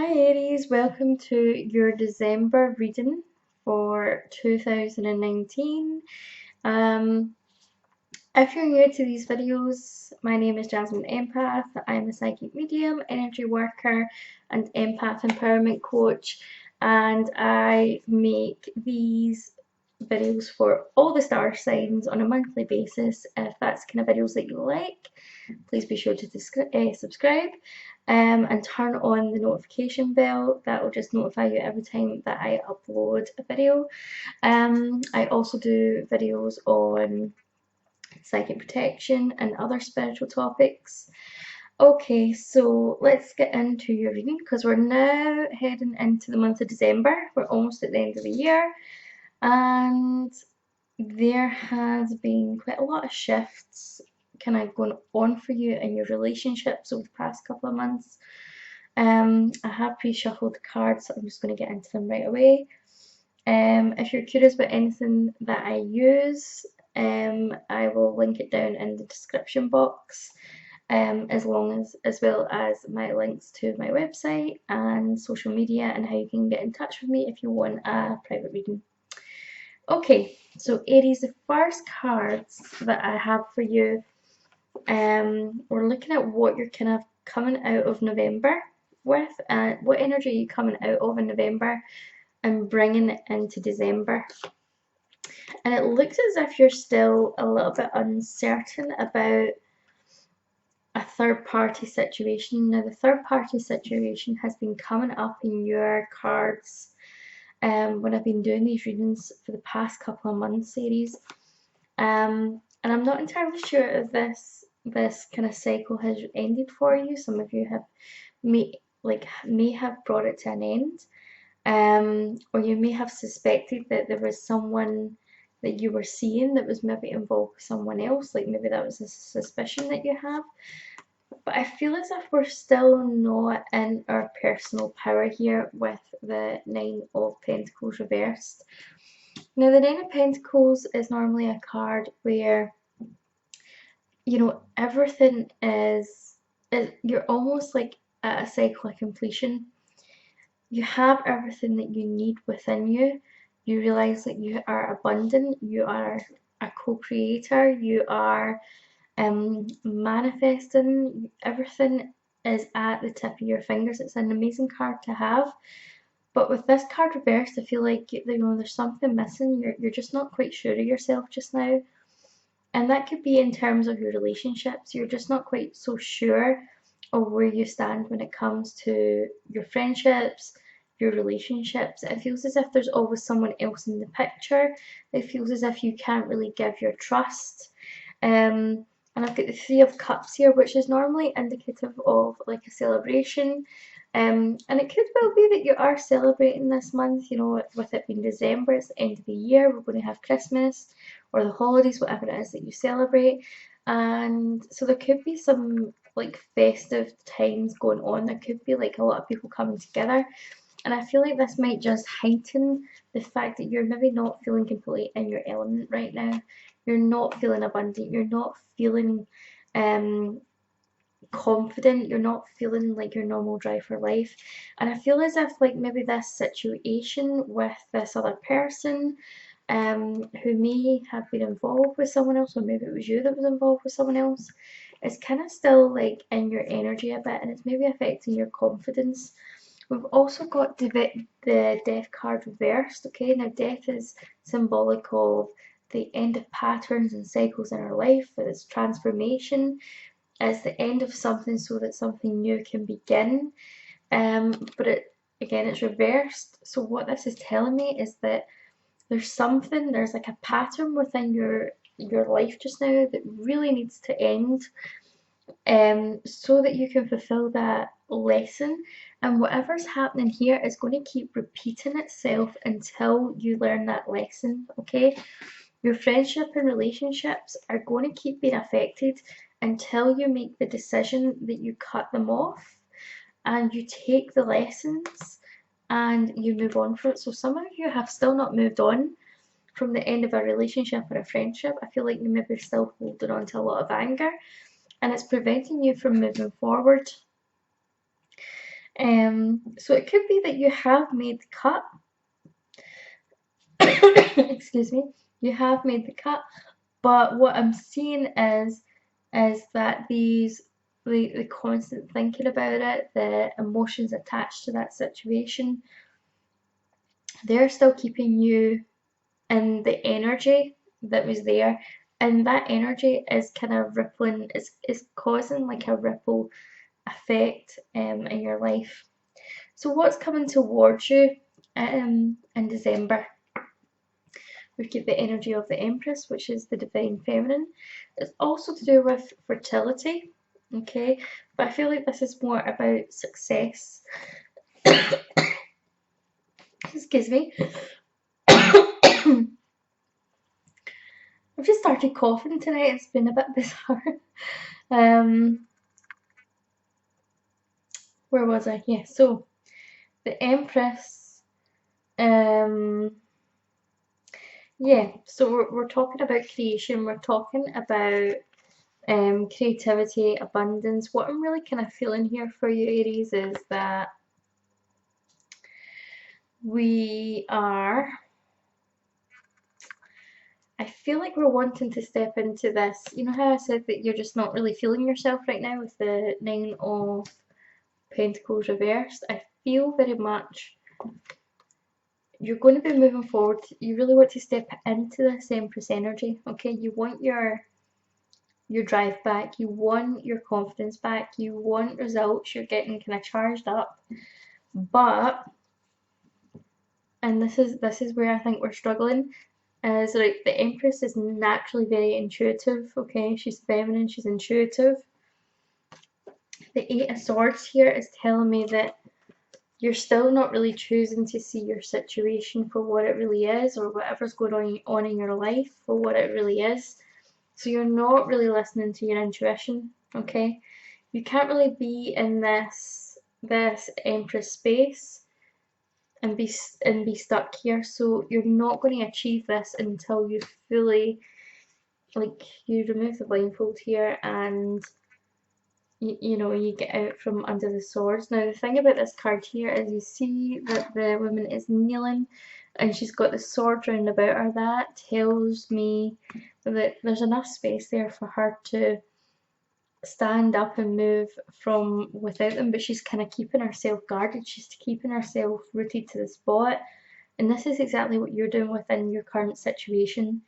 Hi Aries, welcome to your December reading for 2019. Um, if you're new to these videos, my name is Jasmine Empath. I'm a psychic medium, energy worker, and empath empowerment coach, and I make these videos for all the star signs on a monthly basis. If that's the kind of videos that you like, please be sure to subscribe and turn on the notification bell. That will just notify you every time that I upload a video. I also do videos on psychic protection and other spiritual topics. Okay, so let's get into your reading because we're now heading into the month of December. We're almost at the end of the year, and there has been quite a lot of shifts kind of going on for you in your relationships over the past couple of months. I have pre-shuffled the cards, so I'm just going to get into them right away. If you're curious about anything that I use, I will link it down in the description box, as well as my links to my website and social media and how you can get in touch with me if you want a private reading. Okay, so Aries, the first cards that I have for you, we're looking at what you're kind of coming out of November with, and what energy are you coming out of in November and bringing it into December. And it looks as if you're still a little bit uncertain about a third party situation. Now, the third party situation has been coming up in your cards when I've been doing these readings for the past couple of months, Aries. And I'm not entirely sure if this kind of cycle has ended for you. Some of you have may have brought it to an end, or you may have suspected that there was someone that you were seeing that was maybe involved with someone else, like maybe that was a suspicion that you have. But I feel as if we're still not in our personal power here with the Nine of Pentacles reversed. Now, the Nine of Pentacles is normally a card where, you know, everything is you're almost like at a cycle of completion. You have everything that you need within you. You realize that you are abundant, you are a co-creator, you are manifesting. Everything is at the tip of your fingers. It's an amazing card to have. But with this card reversed, I feel like, you know, there's something missing. You're just not quite sure of yourself just now. And that could be in terms of your relationships. You're just not quite so sure of where you stand when it comes to your friendships, your relationships. It feels as if there's always someone else in the picture. It feels as if you can't really give your trust. And I've got the Three of Cups here, which is normally indicative of like a celebration. And it could well be that you are celebrating this month, you know, with it being December, it's the end of the year, we're going to have Christmas or the holidays, whatever it is that you celebrate. And so there could be some like festive times going on. There could be like a lot of people coming together. And I feel like this might just heighten the fact that you're maybe not feeling completely in your element right now. You're not feeling abundant. You're not feeling confident. You're not feeling like your normal drive for life. And I feel as if like maybe this situation with this other person who may have been involved with someone else, or maybe it was you that was involved with someone else, is kind of still like in your energy a bit, and it's maybe affecting your confidence. We've also got the death card reversed. Okay, now death is symbolic of the end of patterns and cycles in our life. It's transformation. It's the end of something so that something new can begin. But it's reversed. So what this is telling me is that there's like a pattern within your life just now that really needs to end, so that you can fulfill that lesson. And whatever's happening here is going to keep repeating itself until you learn that lesson, okay? Your friendship and relationships are going to keep being affected until you make the decision that you cut them off and you take the lessons and you move on from it. So some of you have still not moved on from the end of a relationship or a friendship. I feel like you maybe are still holding on to a lot of anger and it's preventing you from moving forward. So it could be that you have made the cut. Excuse me. You have made the cut, but what I'm seeing is that the constant thinking about it, the emotions attached to that situation, they're still keeping you in the energy that was there. And that energy is kind of rippling, is causing like a ripple effect in your life. So what's coming towards you in December? We've got the energy of the Empress, which is the divine feminine. It's also to do with fertility, okay? But I feel like this is more about success. Excuse me. I've just started coughing tonight. It's been a bit bizarre. Um, where was I? Yeah, so the Empress. Yeah, so we're talking about creation. We're talking about creativity, abundance. What I'm really kind of feeling here for you, Aries, is that we are, I feel like we're wanting to step into this. You know how I said that you're just not really feeling yourself right now with the Nine of Pentacles reversed? I feel very much you're going to be moving forward. You really want to step into this Empress energy, okay? You want your drive back, you want your confidence back, you want results, you're getting kind of charged up. But, and this is where I think we're struggling, is like the Empress is naturally very intuitive, okay? She's feminine, she's intuitive. The Eight of Swords here is telling me that you're still not really choosing to see your situation for what it really is, or whatever's going on in your life for what it really is. So you're not really listening to your intuition, okay? You can't really be in this Empress space and be stuck here. So you're not going to achieve this until you fully, like, you remove the blindfold here and you know, you get out from under the swords. Now the thing about this card here is you see that the woman is kneeling and she's got the sword round about her. That tells me that there's enough space there for her to stand up and move from without them, but she's kind of keeping herself guarded. She's keeping herself rooted to the spot. And this is exactly what you're doing within your current situation.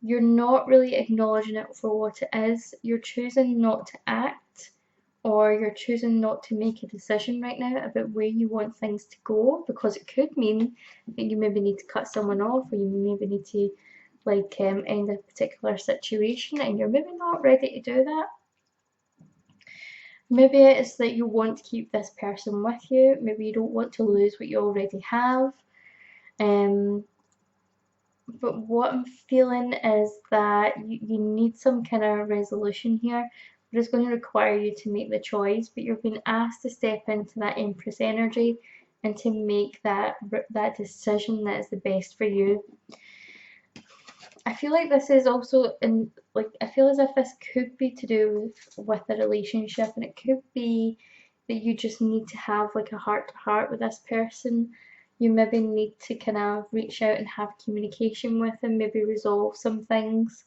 You're not really acknowledging it for what it is. You're choosing not to act, or you're choosing not to make a decision right now about where you want things to go, because it could mean that you maybe need to cut someone off, or you maybe need to end a particular situation and you're maybe not ready to do that. Maybe it's that you want to keep this person with you. Maybe you don't want to lose what you already have. But what I'm feeling is that you need some kind of resolution here, but it's going to require you to make the choice. But you're being asked to step into that Empress energy and to make that decision that is the best for you. I feel like this is also I feel as if this could be to do with a relationship, and it could be that you just need to have like a heart to heart with this person. You maybe need to kind of reach out and have communication with them, maybe resolve some things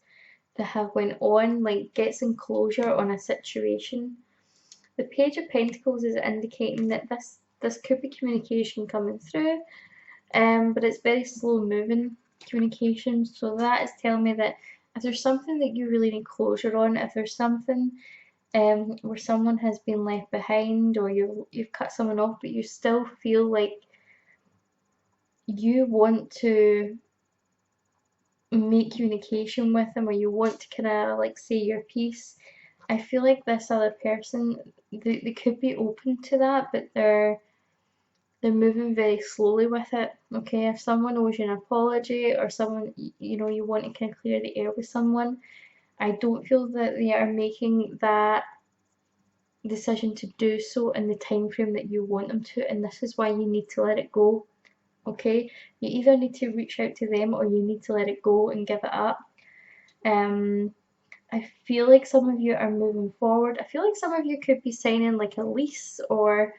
that have went on, like get some closure on a situation. The Page of Pentacles is indicating that this could be communication coming through, but it's very slow moving communication. So that is telling me that if there's something that you really need closure on, if there's something where someone has been left behind, or you've cut someone off, but you still feel like you want to make communication with them, or you want to kind of like say your piece, I feel like this other person, they could be open to that, but they're moving very slowly with it. Okay, if someone owes you an apology, or someone, you know, you want to kind of clear the air with someone, I don't feel that they are making that decision to do so in the time frame that you want them to, and this is why you need to let it go. Okay, you either need to reach out to them, or you need to let it go and give it up. I feel like some of you are moving forward. I feel like some of you could be signing like a lease, or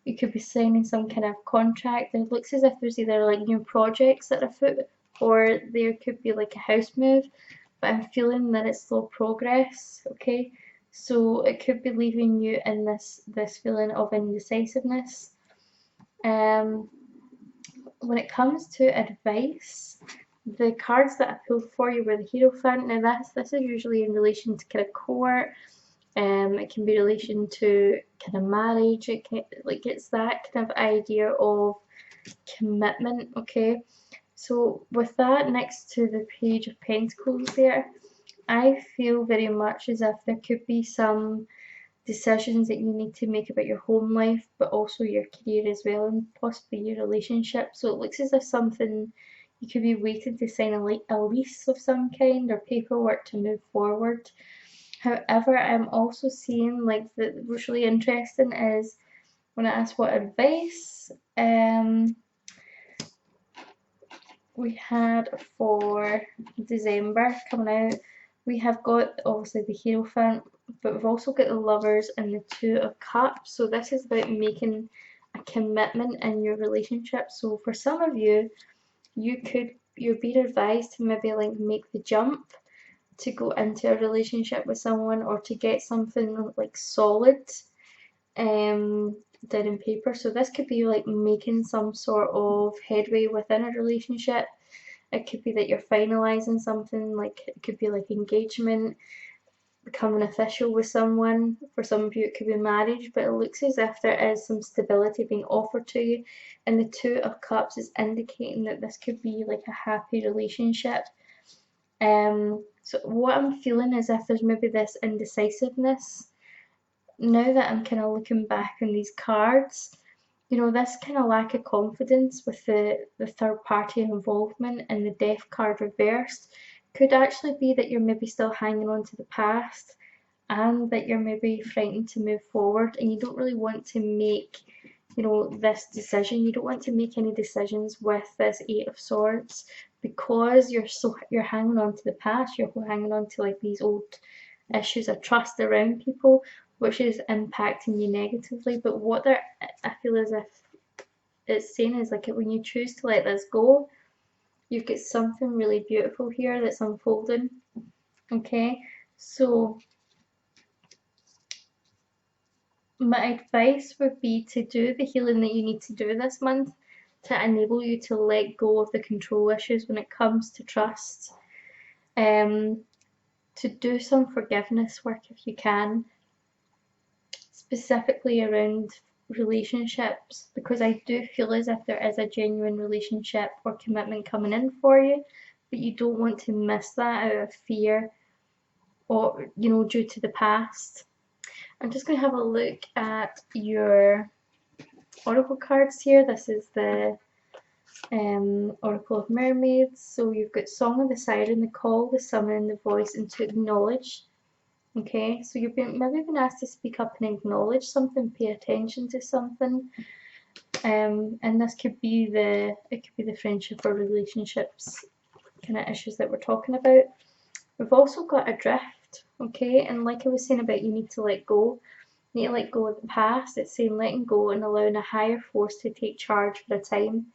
You could be signing some kind of contract. It looks as if there's either like new projects that are afoot, or there could be like a house move, but I'm feeling that it's slow progress, okay? So it could be leaving you in this feeling of indecisiveness. When it comes to advice, the cards that I pulled for you were the Hierophant. Now this is usually in relation to kind of court. It can be in relation to kind of marriage. It can, like, it's that kind of idea of commitment, okay? So with that next to the Page of Pentacles there, I feel very much as if there could be some decisions that you need to make about your home life, but also your career as well, and possibly your relationship. So it looks as if something, you could be waiting to sign a lease of some kind or paperwork to move forward. However, I'm also seeing, like, that what's really interesting is when I ask what advice we had for December coming out, we have got obviously the Hierophant, but we've also got the Lovers and the Two of Cups. So this is about making a commitment in your relationship. So for some of you, you're being advised to maybe like make the jump to go into a relationship with someone, or to get something like solid down in paper. So this could be like making some sort of headway within a relationship. It could be that you're finalizing something, like it could be like engagement, becoming official with someone. For some of you it could be marriage, but it looks as if there is some stability being offered to you, and the Two of Cups is indicating that this could be like a happy relationship. So what I'm feeling is if there's maybe this indecisiveness, now that I'm kind of looking back on these cards, you know, this kind of lack of confidence with the third party involvement and the Death card reversed could actually be that you're maybe still hanging on to the past, and that you're maybe frightened to move forward, and you don't really want to make, you know, this decision. You don't want to make any decisions with this Eight of Swords, because you're hanging on to the past. You're hanging on to like these old issues of trust around people, which is impacting you negatively. But what I feel as if it's saying is like, when you choose to let this go, you've got something really beautiful here that's unfolding. Okay, so my advice would be to do the healing that you need to do this month to enable you to let go of the control issues when it comes to trust. To do some forgiveness work if you can, specifically around relationships, because I do feel as if there is a genuine relationship or commitment coming in for you, but you don't want to miss that out of fear, or, you know, due to the past. I'm just going to have a look at your oracle cards here. This is the Oracle of Mermaids. So you've got Song of the Siren, the Call, the Summon, the Voice, and to acknowledge. Okay, so you've maybe been asked to speak up and acknowledge something, pay attention to something, and this could be the friendship or relationships kind of issues that we're talking about. We've also got Adrift, okay, and like I was saying about, you need to let go. You need to let go of the past. It's saying letting go and allowing a higher force to take charge for a time.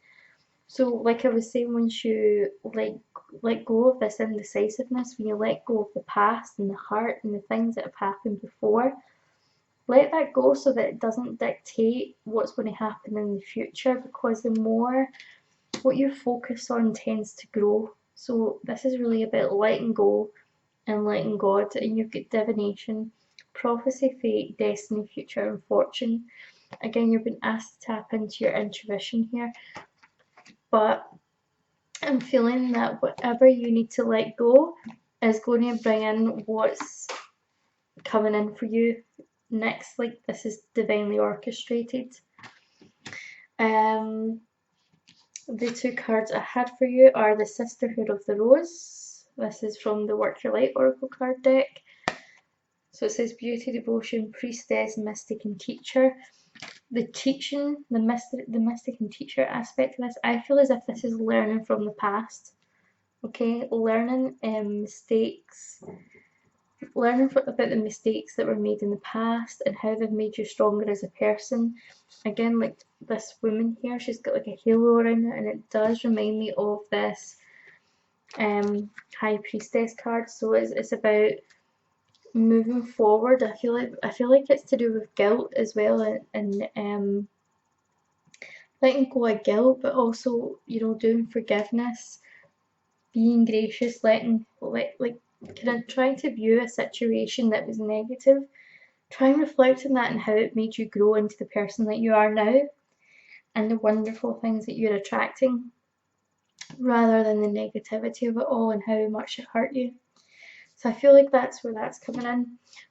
So like I was saying, once you let go of this indecisiveness, when you let go of the past and the hurt and the things that have happened before, let that go so that it doesn't dictate what's going to happen in the future, because the more what you focus on tends to grow. So this is really about letting go and letting God. And you've got divination, prophecy, fate, destiny, future, and fortune. Again, you've been asked to tap into your intuition here, but I'm feeling that whatever you need to let go is going to bring in what's coming in for you next. Like, this is divinely orchestrated. The two cards I had for you are the Sisterhood of the Rose. This is from the Work Your Light Oracle card deck. So it says Beauty, Devotion, Priestess, Mystic, and Teacher. The teaching, the mystic and teacher aspect of this, I feel as if this is learning from the past. Okay, learning mistakes learning about the mistakes that were made in the past and how they've made you stronger as a person. Again, like this woman here, she's got like a halo around her, and it does remind me of this High Priestess card. So it's about moving forward. I feel like it's to do with guilt as well, and letting go of guilt, but also, you know, doing forgiveness, being gracious, like kind of trying to view a situation that was negative. Try and reflect on that and how it made you grow into the person that you are now and the wonderful things that you're attracting, rather than the negativity of it all and how much it hurt you. So I feel like that's where that's coming in.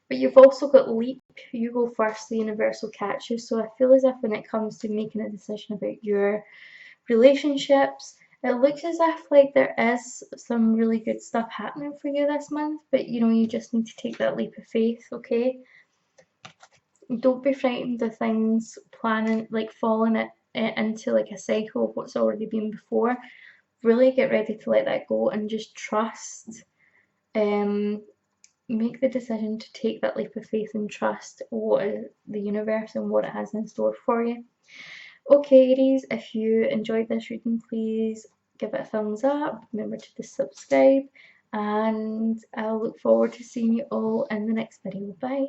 But you've also got leap. You go first, the universe will catch you. So I feel as if when it comes to making a decision about your relationships, it looks as if like there is some really good stuff happening for you this month, but you know, you just need to take that leap of faith, okay? Don't be frightened of things planning, like falling into like a cycle of what's already been before. Really get ready to let that go and just trust. Make the decision to take that leap of faith and trust what the universe and what it has in store for you. Okay, Aries, if you enjoyed this reading, please give it a thumbs up. Remember to subscribe, and I'll look forward to seeing you all in the next video. Bye.